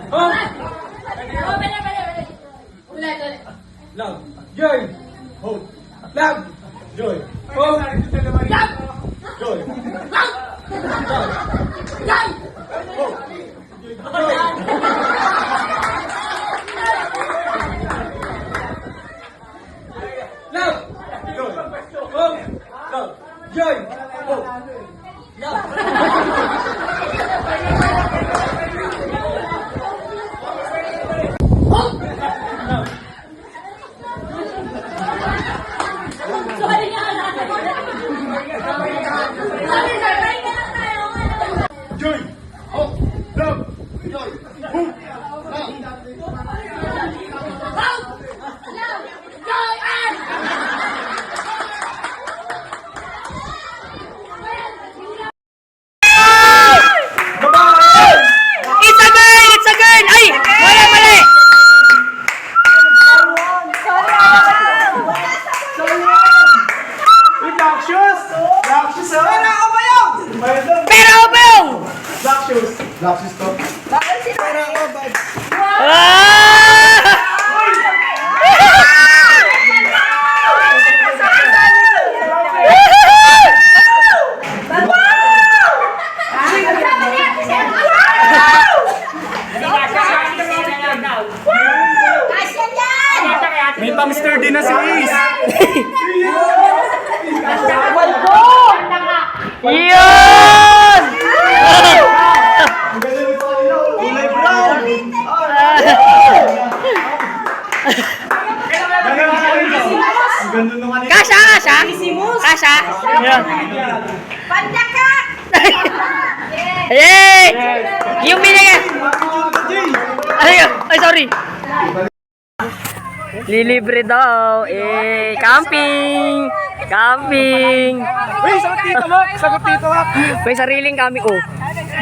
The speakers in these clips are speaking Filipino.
Home. Love. Joy. Hope. Love. Joy. Hope. Love. Joy. Love. Hope. Joy. Love. Joy. Hope. Love. Joy. Hope. Joy, hope, love, joy, hope, It's a girl! It's a girl! Ay! Mali, mali! Black shoes! Black shoes, ah! Pero ba yung? Black shoes! Black shoes to. Ah! May pang-stir din na si Ace! Yun! Kulay brown! Ganda nung kanina. Kasha, kasha? Kasha? Yun. Yay! Yung binigay! Ay, sorry. Lilibre daw. Eh, camping! Camping! Uy, sagot dito mo! Sagot dito ha! May sariling camping. Oh,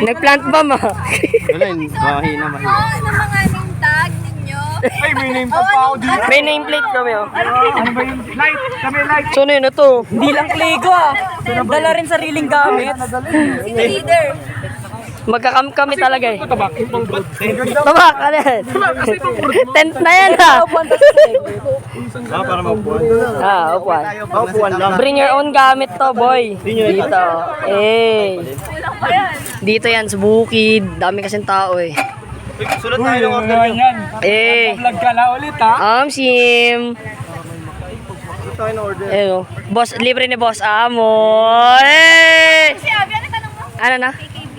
nag-plant ba ma? Wala yun. Mahina, mahina. Ano mga name tag ninyo? Ay, may name tag pa ako dito. May nameplate kami oh. Ano ba yung light? Kami light. So ano yun na to? Hindi lang Lego ah. Dala rin sariling gamit. Sino leader? Magkakam kami talaga eh. Tabak. Tabak, ano yan? Tent na yan ha. Ah, para maupuan. Ah, upuan. Maupuan lang. Bring your own gamit to, boy. Dito. Eh. Dito yan, sa bukid. Dami kasing tao eh. Sunod tayo ng order nyo. Eh. Vlog ka na ulit ha. Sim. Sunod tayo ng order. Eh, oh. Boss, libre ni Boss Amo. Eh. Si Abby, ano tanong mo? Ano na? KKB.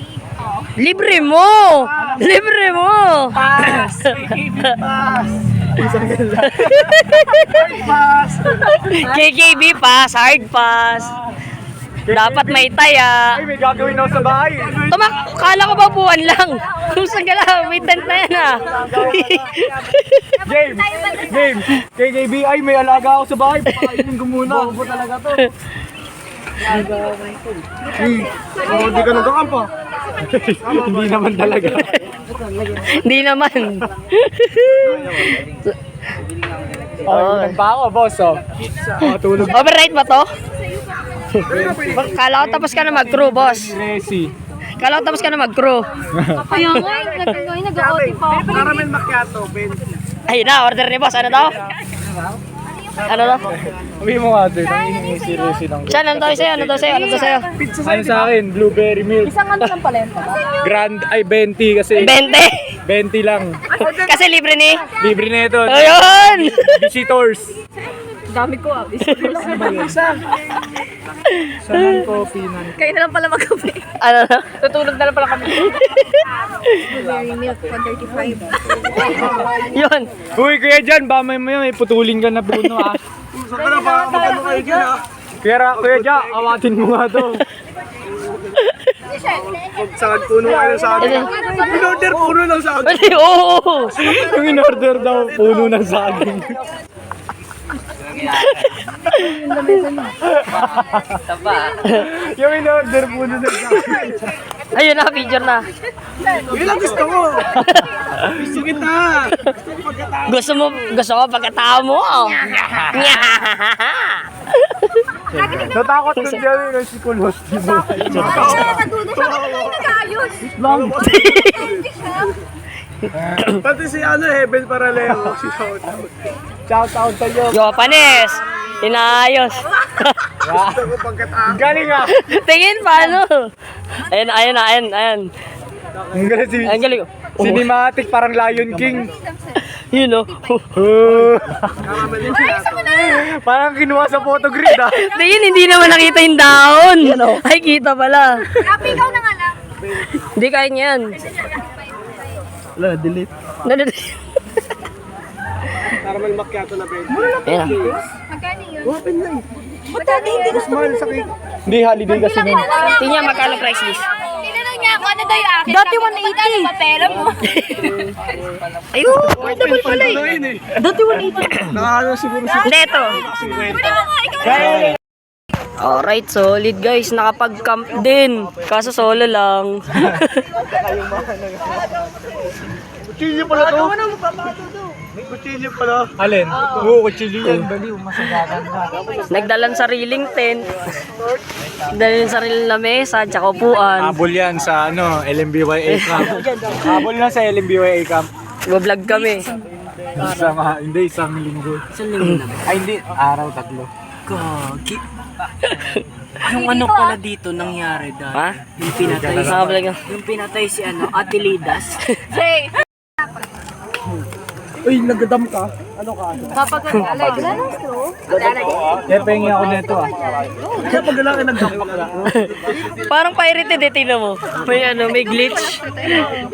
Libre mo! Libre mo! Pass! Pass! KKB pass, hard pass. Dapat may taya. Ay, may gagawin ako sa bahay. Tumak, kala ko ba buwan lang? Kusang ka lang, may tent na yan ah. Game! Game! KKB, ay may alaga ako sa bahay. Pakainin ko muna. Bobo talaga to. Hindi ka nagkakampa. Hindi naman talaga. Hindi naman. Oh, pa ako, boss. Oh. Tulog. Overnight ba to? Kala ko tapos ka na mag-crew, boss. Resi. Kala ko tapos ka na mag-crew. Kaya nga, nag-OT pa ako. Caramel macchiato, Ben. Ayun na, order ni boss. Ano daw? Ano daw? Sabi mo nga doon, nangihingi si Resi lang. Siya, ano daw sa'yo? Ano daw sa'yo? Ano daw sa'yo? Ano sa akin, blueberry milk. Isang ano ng palenta. Grand, ay 20 kasi. 20. 20 lang. Kasi libre ni. Libre na ito. Ayun! Visitors. Dami ko ah. Saan coffee na? Kayo na lang pala mag-kape. Ano na? Tutulog na lang pala kami. Blueberry milk, 135. Yun. Uy, kuya dyan, ba may putulin ka na Bruno ah. Saka na ba? Magkano kayo dyan ah? Kuya dyan, awatin mo nga to. Saan puno kayo sa akin? In-order puno ng saging. Ay, oo. Yung in-order daw, puno ng saging. Yung in-order puno ng saging. Ayun na, picture na. Yun lang gusto ko. Gusto kita. Gusto ko pagkatao mo. Natakot ko dyan yung si Kulos. Nagduda siya. Nagayos. Lang. Pati si Heaven Paraleo. Shout out sa iyo. Yo, panis! Inaayos. Galing ah. Tingin paano? Ayan. Ang galing si... Ang galing. Cinematic parang Lion King. You know. Parang kinuha sa photogrid ah. Tingin, hindi naman nakita yung dahon. Ay, kita pala. Happy ikaw na nga lang. Hindi kaya niyan. Wala, delete. Caramel macchiato na pwede. Ayan. Magkano yun? Open na eh. Ba't hindi ko smile sa cake? Hindi, holiday kasi nun. Tingnan magkano price list. Tinanong niya ako, ano daw yung akin? Dati Sabi ko, magkano ba pera mo? Ayun, double pala eh. Dati 180. Nakahalo siguro si... Hindi, ito. Pwede mo nga, ikaw. Alright, solid guys. Nakapag-camp din. Kaso solo lang. Kutsilyo pala to. May kutsilyo pala. Alin? Oo, kutsilyo yan. Baliw, masagagan na. Nagdalan sariling tent. Nagdalan sariling lamesa, tsaka upuan. Habol yan sa LMBYA camp. Habol na sa LMBYA camp. Vlog kami. Isang linggo. Isang linggo na. Ay, hindi. Araw, 3. Gagi. Yung ano pala dito nangyari dahil. Ha? Yung pinatay si, Vlog. yung pinatay si Ate Lidas. Say, Uy, nagdadam ka? Ano ka? Alex. Wala nang straw. Kaya pahingi ako nito ah. Kaya pag lang nagdam ka. Parang pirated eh, tingnan mo. May glitch.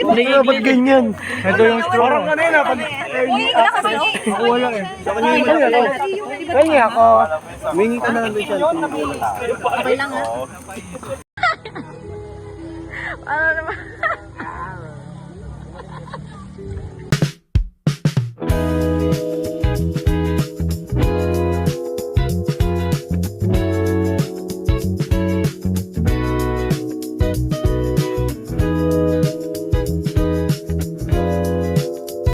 May Ba't ganyan? Ito yung straw. Parang kanina. Wala ka ba? Wala eh. Sa kanya yung ako. Pahingi ako. Wingi ka na lang siya. Okay lang ha. Ano naman?